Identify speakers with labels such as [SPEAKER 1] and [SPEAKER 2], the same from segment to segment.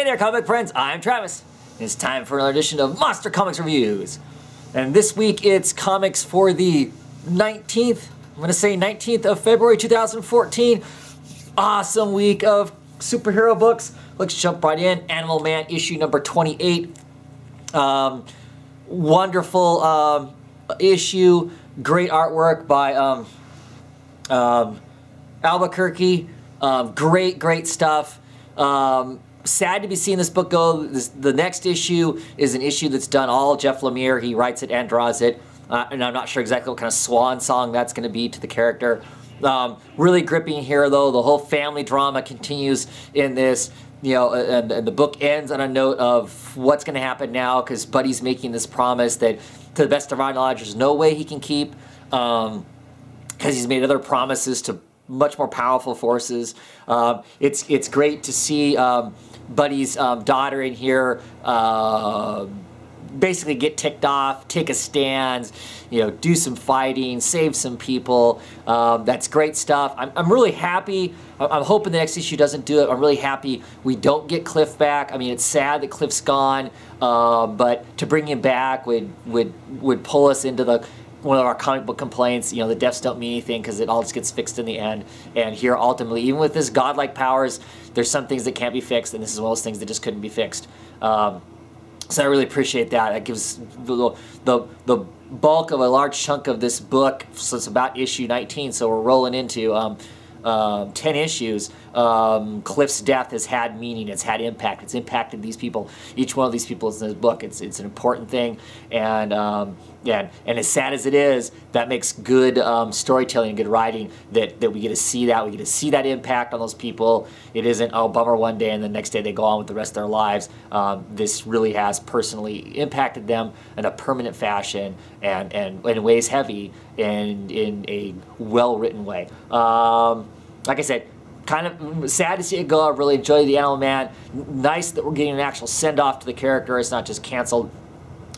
[SPEAKER 1] Hey there, comic friends, I'm Travis. It's time for another edition of Monster Comics Reviews. And this week it's comics for the 19th, I'm going to say 19th of February 2014. Awesome week of superhero books. Let's jump right in. Animal Man issue number 28. Wonderful issue. Great artwork by Albuquerque. Great stuff. Sad to be seeing this book go. The next issue is an issue that's done all Jeff Lemire. He writes it and draws it. And I'm not sure exactly what kind of swan song that's going to be to the character. Really gripping here, though. The whole family drama continues in this. You know, and the book ends on a note of what's going to happen now, because Buddy's making this promise that, to the best of our knowledge, there's no way he can keep, because he's made other promises to much more powerful forces. It's great to see Buddy's daughter in here basically get ticked off, take a stand, you know, do some fighting, save some people. That's great stuff. I'm really happy. I'm hoping the next issue doesn't do it. I'm really happy we don't get Cliff back. I mean, it's sad that Cliff's gone, but to bring him back would pull us into one of our comic book complaints. You know, the deaths don't mean anything because it all just gets fixed in the end. And here, ultimately, even with this godlike powers, there's some things that can't be fixed, and this is one of those things that just couldn't be fixed. So I really appreciate that. That gives the bulk of a large chunk of this book. So it's about issue 19. So we're rolling into 10 issues. Cliff's death has had meaning. It's had impact. It's impacted these people. Each one of these people is in this book. It's an important thing. And yeah, and as sad as it is, that makes good storytelling and good writing that we get to see that. We get to see that impact on those people. It isn't, oh, bummer one day and the next day they go on with the rest of their lives. This really has personally impacted them in a permanent fashion and in ways heavy and in a well-written way. Like I said, kind of sad to see it go. I really enjoyed the Animal Man. Nice that we're getting an actual send-off to the character. It's not just canceled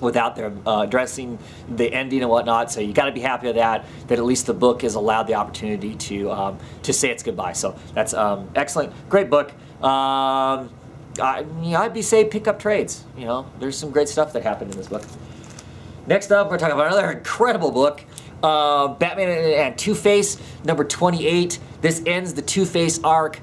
[SPEAKER 1] without them addressing the ending and whatnot. So you got to be happy with that at least the book has allowed the opportunity to say it's goodbye. So that's excellent. Great book. I'd be saying pick up trades. You know, there's some great stuff that happened in this book. Next up, we're talking about another incredible book. Batman and Two-Face, number 28. This ends the Two-Face arc.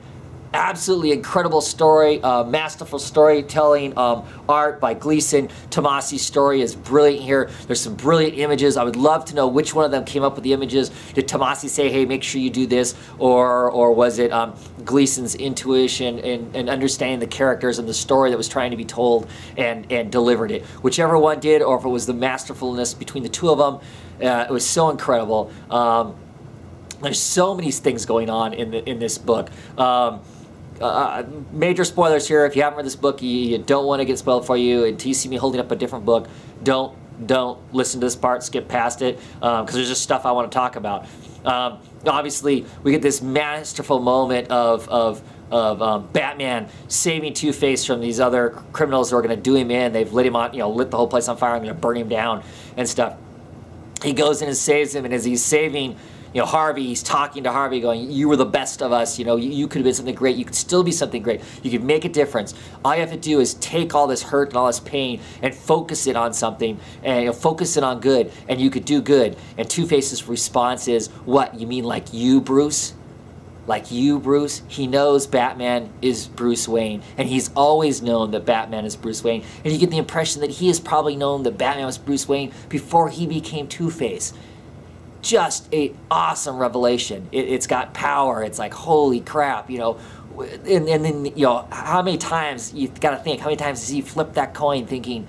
[SPEAKER 1] Absolutely incredible story, masterful storytelling, art by Gleason. Tomasi's story is brilliant here. There's some brilliant images. I would love to know which one of them came up with the images. Did Tomasi say, hey, make sure you do this? Or was it Gleason's intuition and understanding the characters and the story that was trying to be told and delivered it? Whichever one did, or if it was the masterfulness between the two of them, it was so incredible. There's so many things going on in this book. Major spoilers here. If you haven't read this book, you don't want to get spoiled for you. Until you see me holding up a different book, don't listen to this part. Skip past it because there's just stuff I want to talk about. Obviously, we get this masterful moment of Batman saving Two-Face from these other criminals who are going to do him in. They've lit him on, you know, lit the whole place on fire. I'm going to burn him down and stuff. He goes in and saves him, and as he's saving, you know, Harvey, he's talking to Harvey going, you were the best of us, you know, you could have been something great, you could still be something great, you could make a difference. All you have to do is take all this hurt and all this pain and focus it on something, and you know, focus it on good, and you could do good. And Two-Face's response is, what, you mean like you, Bruce? Like you, Bruce? He knows Batman is Bruce Wayne, and he's always known that Batman is Bruce Wayne, and you get the impression that he has probably known that Batman was Bruce Wayne before he became Two-Face. Just an awesome revelation. It's got power. It's like, holy crap, you know. And then, you know, how many times, you've got to think, how many times does he flip that coin thinking,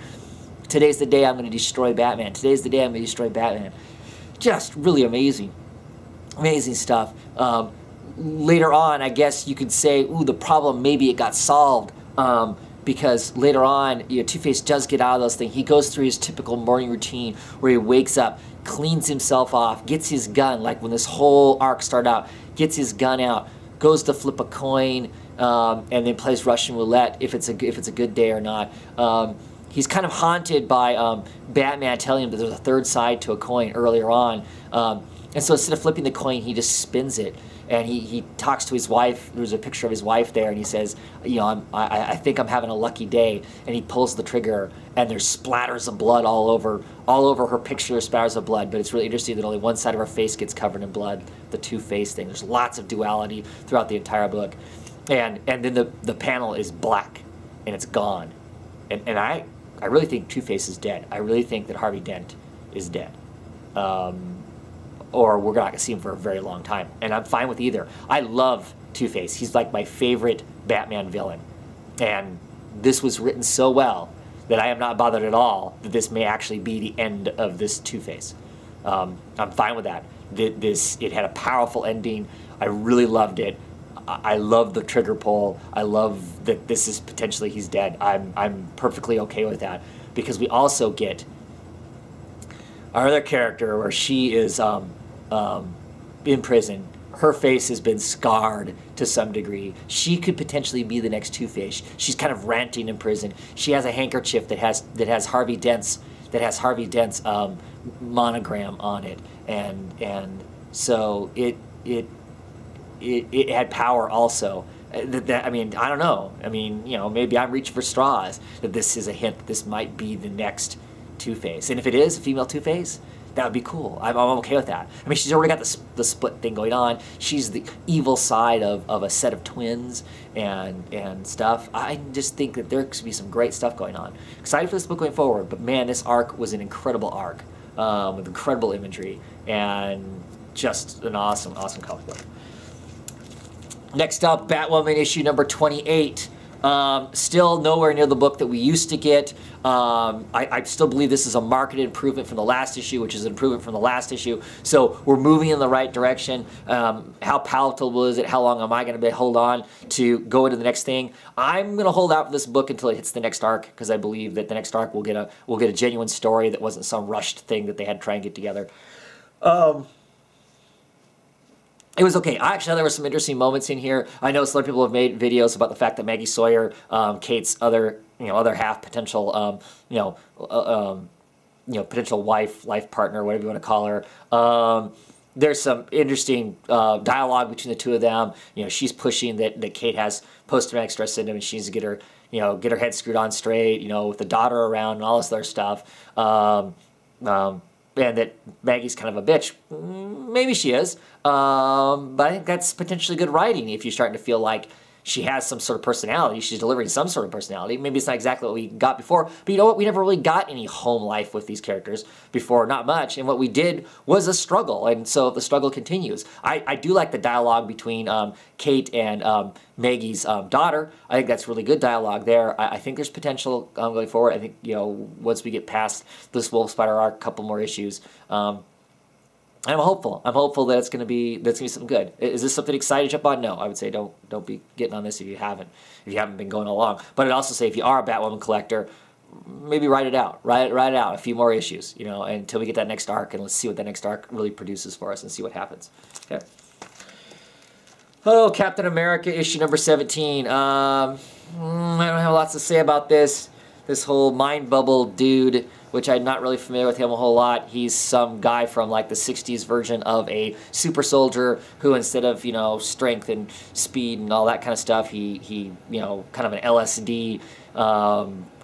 [SPEAKER 1] today's the day I'm going to destroy Batman. Today's the day I'm going to destroy Batman. Just really amazing. Amazing stuff. Later on, I guess you could say, ooh, the problem, maybe it got solved. Because later on, you know, Two-Face does get out of those things. He goes through his typical morning routine where he wakes up, cleans himself off, gets his gun, like when this whole arc started out, gets his gun out, goes to flip a coin, and then plays Russian roulette if it's a good day or not. he's kind of haunted by Batman telling him that there's a third side to a coin earlier on. And so instead of flipping the coin, he just spins it. And he talks to his wife. There's a picture of his wife there, and he says, you know, I think I'm having a lucky day. And he pulls the trigger, and there's splatters of blood all over her picture. There's splatters of blood, but it's really interesting that only one side of her face gets covered in blood. The two-face thing. There's lots of duality throughout the entire book, and then the panel is black, and it's gone. And I really think Two-Face is dead. I really think that Harvey Dent is dead. Or we're not going to see him for a very long time. And I'm fine with either. I love Two-Face. He's like my favorite Batman villain. And this was written so well that I am not bothered at all that this may actually be the end of this Two-Face. I'm fine with that. It had a powerful ending. I really loved it. I love the trigger pull. I love that this is potentially he's dead. I'm perfectly okay with that, because we also get our other character where she is in prison. Her face has been scarred to some degree. She could potentially be the next Two-Face. She's kind of ranting in prison. She has a handkerchief that has Harvey Dent's monogram on it, and so it had power also. I mean, I don't know. I mean, you know, maybe I'm reaching for straws that this is a hint that this might be the next Two-Face. And if it is a female Two-Face, that would be cool. I'm okay with that. I mean, she's already got the split thing going on. She's the evil side of a set of twins and stuff. I just think that there could be some great stuff going on. Excited for this book going forward, but man, this arc was an incredible arc with incredible imagery and just an awesome, awesome comic book. Next up, Batwoman issue number 28. Still nowhere near the book that we used to get. I still believe this is a marketed improvement from the last issue, which is an improvement from the last issue. So we're moving in the right direction. How palatable is it? How long am I going to hold on to go into the next thing? I'm going to hold out for this book until it hits the next arc, because I believe that the next arc will get a genuine story that wasn't some rushed thing that they had to try and get together. It was okay. Actually, there were some interesting moments in here. I know some people have made videos about the fact that Maggie Sawyer, Kate's other half, potential, potential life partner, whatever you want to call her. There's some interesting dialogue between the two of them. You know, she's pushing that Kate has post-traumatic stress syndrome, and she needs to get her head screwed on straight. You know, with the daughter around and all this other stuff. And that Maggie's kind of a bitch. Maybe she is. But I think that's potentially good writing if you're starting to feel like she has some sort of personality. She's delivering some sort of personality. Maybe it's not exactly what we got before, but you know what? We never really got any home life with these characters before, not much. And what we did was a struggle, and so the struggle continues. I do like the dialogue between Kate and Maggie's daughter. I think that's really good dialogue there. I think there's potential going forward. I think, you know, once we get past this Wolf Spider arc, a couple more issues, I'm hopeful. I'm hopeful that it's gonna be something good. Is this something exciting to jump on? No, I would say don't be getting on this if you haven't been going along. But I'd also say if you are a Batwoman collector, maybe write it out. Write it out. A few more issues, you know, until we get that next arc, and let's see what that next arc really produces for us and see what happens. Okay. Oh, Captain America issue number 17. I don't have lots to say about this. This whole mind bubble dude, which I'm not really familiar with him a whole lot. He's some guy from like the 60s version of a super soldier who, instead of, you know, strength and speed and all that kind of stuff, he you know, kind of an LSD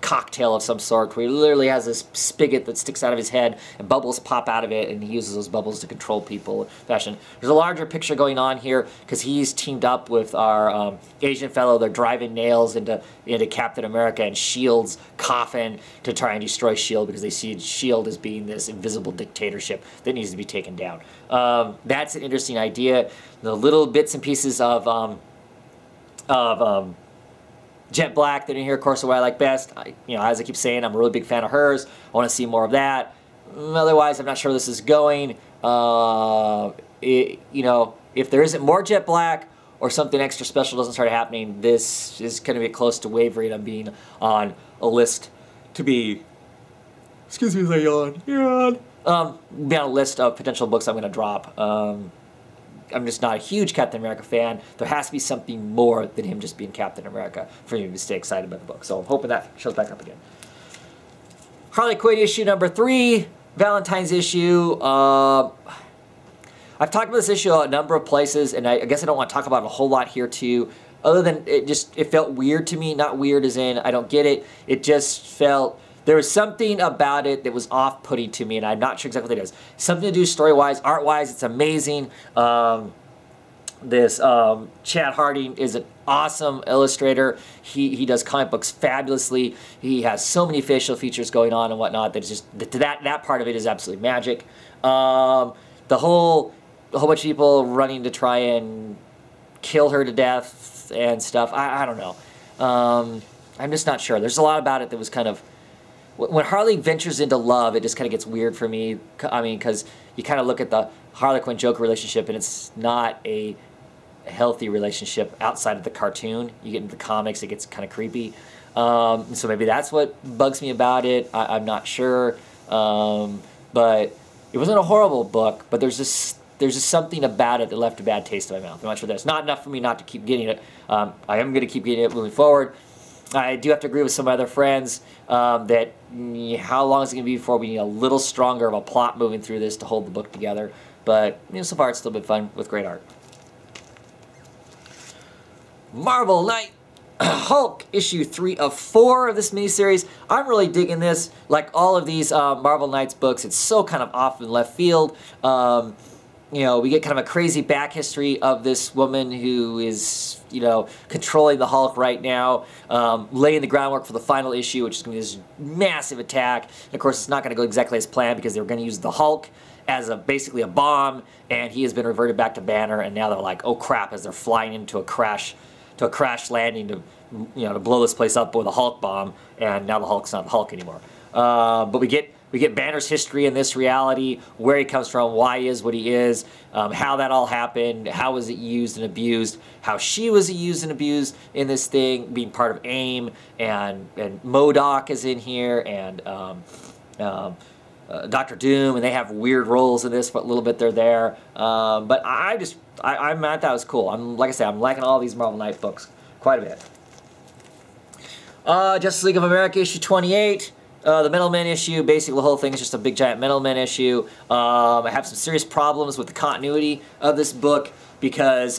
[SPEAKER 1] cocktail of some sort, where he literally has this spigot that sticks out of his head and bubbles pop out of it, and he uses those bubbles to control people in fashion. There's a larger picture going on here because he's teamed up with our Asian fellow. They're driving nails into Captain America and S.H.I.E.L.'s coffin to try and destroy S.H.I.E.L.D. because they see S.H.I.E.L.D. as being this invisible dictatorship that needs to be taken down. That's an interesting idea. The little bits and pieces of Jet Black that are in here, of course, are what I like best. As I keep saying, I'm a really big fan of hers. I want to see more of that. Otherwise, I'm not sure where this is going. If there isn't more Jet Black or something extra special doesn't start happening, this is going to be close to wavering on being on a list to be... Excuse me as I yawn. Be on a list of potential books I'm going to drop. I'm just not a huge Captain America fan. There has to be something more than him just being Captain America for me to stay excited about the book. So I'm hoping that shows back up again. Harley Quinn issue number 3, Valentine's issue. I've talked about this issue a number of places, and I guess I don't want to talk about it a whole lot here too, other than it felt weird to me. Not weird as in I don't get it. It just felt, there was something about it that was off-putting to me, and I'm not sure exactly what it is. Something to do story-wise, art-wise, it's amazing. Chad Harding is an awesome illustrator. He does comic books fabulously. He has so many facial features going on and whatnot that it's just, that part of it is absolutely magic. The whole bunch of people running to try and kill her to death and stuff. I don't know. I'm just not sure. There's a lot about it that was kind of, when Harley ventures into love, it just kind of gets weird for me. I mean, because you kind of look at the Harley Quinn Joker relationship, and it's not a healthy relationship outside of the cartoon. You get into the comics, it gets kind of creepy. So maybe that's what bugs me about it. I'm not sure. But it wasn't a horrible book, but there's just something about it that left a bad taste in my mouth. I'm not sure that's not enough for me not to keep getting it. I am going to keep getting it moving forward. I do have to agree with some other friends that how long is it going to be before we need a little stronger of a plot moving through this to hold the book together. But so far it's still been fun with great art. Marvel Knight Hulk issue 3 of 4 of this miniseries. I'm really digging this. Like all of these Marvel Knights books, it's so kind of off in left field. You know, we get kind of a crazy back history of this woman who is, you know, controlling the Hulk right now, laying the groundwork for the final issue, which is going to be this massive attack. And of course, it's not going to go exactly as planned because they were going to use the Hulk as basically a bomb, and he has been reverted back to Banner, and now they're like, oh crap, as they're flying into a crash landing to, you know, to blow this place up with a Hulk bomb, and now the Hulk's not the Hulk anymore. But we get Banner's history in this reality, where he comes from, why he is what he is, how that all happened, how was it used and abused, how she was used and abused in this thing, being part of AIM, and MODOK is in here, and Dr. Doom, and they have weird roles in this, but a little bit they're there. But I thought it was cool. Like I said, I'm liking all these Marvel Knight books quite a bit. Justice League of America issue 28. The Metal-Men issue, basically the whole thing is just a big giant Metal-Men issue. I have some serious problems with the continuity of this book because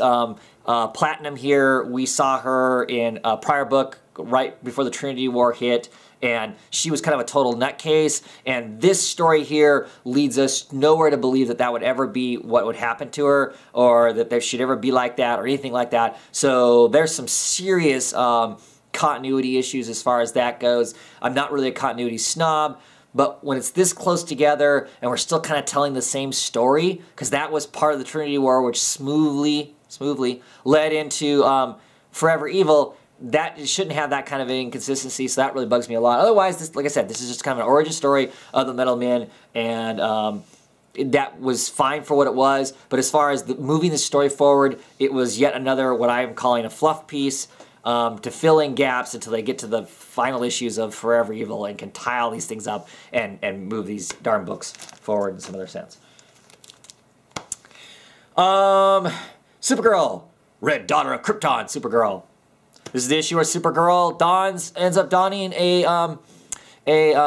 [SPEAKER 1] Platinum here, we saw her in a prior book right before the Trinity War hit, and she was kind of a total nutcase, and this story here leads us nowhere to believe that that would ever be what would happen to her, or that there should ever be like that, or anything like that. So there's some serious continuity issues as far as that goes. I'm not really a continuity snob, but when it's this close together and we're still kind of telling the same story, because that was part of the Trinity War, which smoothly led into Forever Evil, that shouldn't have that kind of inconsistency, so that really bugs me a lot. Otherwise, this, like I said, this is just kind of an origin story of the Metal Men, and that was fine for what it was. But as far as moving the story forward, it was yet another, what I am calling a fluff piece, to fill in gaps until they get to the final issues of Forever Evil and can tie all these things up and move these darn books forward in some other sense. Supergirl, Red Daughter of Krypton, Supergirl. This is the issue where Supergirl ends up donning a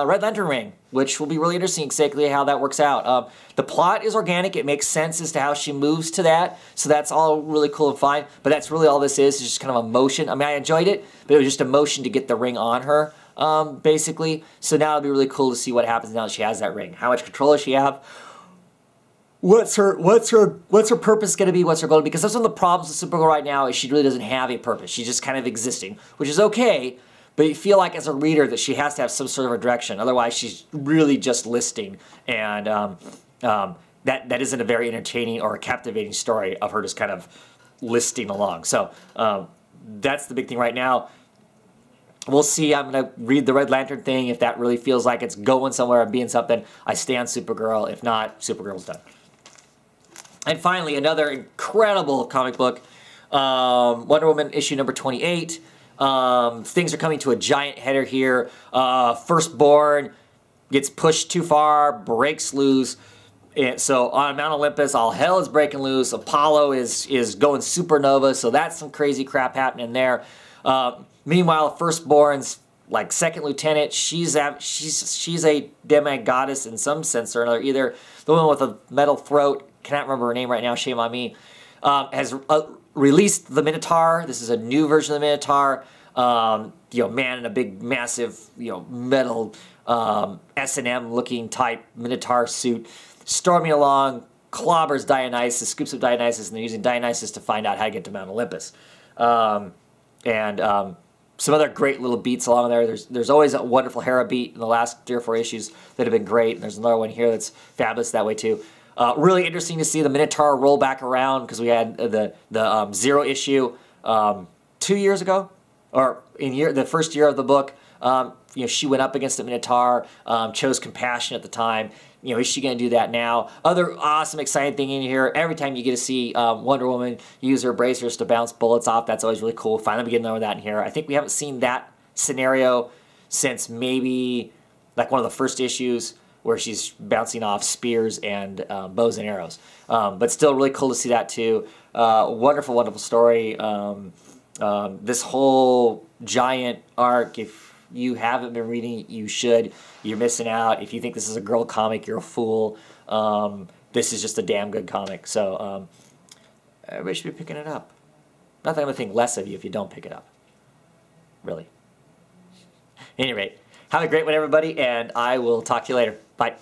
[SPEAKER 1] Red Lantern ring, which will be really interesting exactly how that works out. The plot is organic. It makes sense as to how she moves to that, so that's all really cool and fine, but that's really all this is just kind of a motion. I mean, I enjoyed it, but it was just a motion to get the ring on her, basically. So now it'll be really cool to see what happens now that she has that ring. How much control does she have? What's her purpose going to be? What's her goal? Because that's one of the problems with Supergirl right now is she really doesn't have a purpose. She's just kind of existing, which is okay, but you feel like as a reader that she has to have some sort of a direction. Otherwise, she's really just listing, and that isn't a very entertaining or a captivating story of her just kind of listing along. So that's the big thing right now. We'll see. I'm going to read the Red Lantern thing. If that really feels like it's going somewhere and being something, I stay on Supergirl. If not, Supergirl's done. And finally, another incredible comic book, Wonder Woman issue number 28. Things are coming to a giant header here. Firstborn gets pushed too far, breaks loose. And so on Mount Olympus, all hell is breaking loose. Apollo is going supernova, so that's some crazy crap happening there. Meanwhile, Firstborn's like second lieutenant. She's a demi-goddess in some sense or another. Either the woman with a metal throat, cannot remember her name right now, shame on me, has released the Minotaur. This is a new version of the Minotaur. You know, man in a big, massive, you know, metal S&M looking type Minotaur suit, storming along, clobbers Dionysus, scoops of Dionysus, and they're using Dionysus to find out how to get to Mount Olympus. Some other great little beats along there. There's always a wonderful Hera beat in the last 3 or 4 issues that have been great, and there's another one here that's fabulous that way too. Really interesting to see the Minotaur roll back around, because we had the Zero issue 2 years ago, or in the first year of the book. You know, she went up against the Minotaur, chose compassion at the time. You know, is she going to do that now? Other awesome, exciting thing in here, every time you get to see Wonder Woman use her bracers to bounce bullets off, that's always really cool. Finally getting over that in here. I think we haven't seen that scenario since maybe like one of the first issues where she's bouncing off spears and bows and arrows. But still really cool to see that too. Wonderful, wonderful story. This whole giant arc, if you haven't been reading it, you should. You're missing out. If you think this is a girl comic, you're a fool. This is just a damn good comic. So everybody should be picking it up. Not that I'm going to think less of you if you don't pick it up. Really. At any rate, have a great one, everybody, and I will talk to you later. Bye.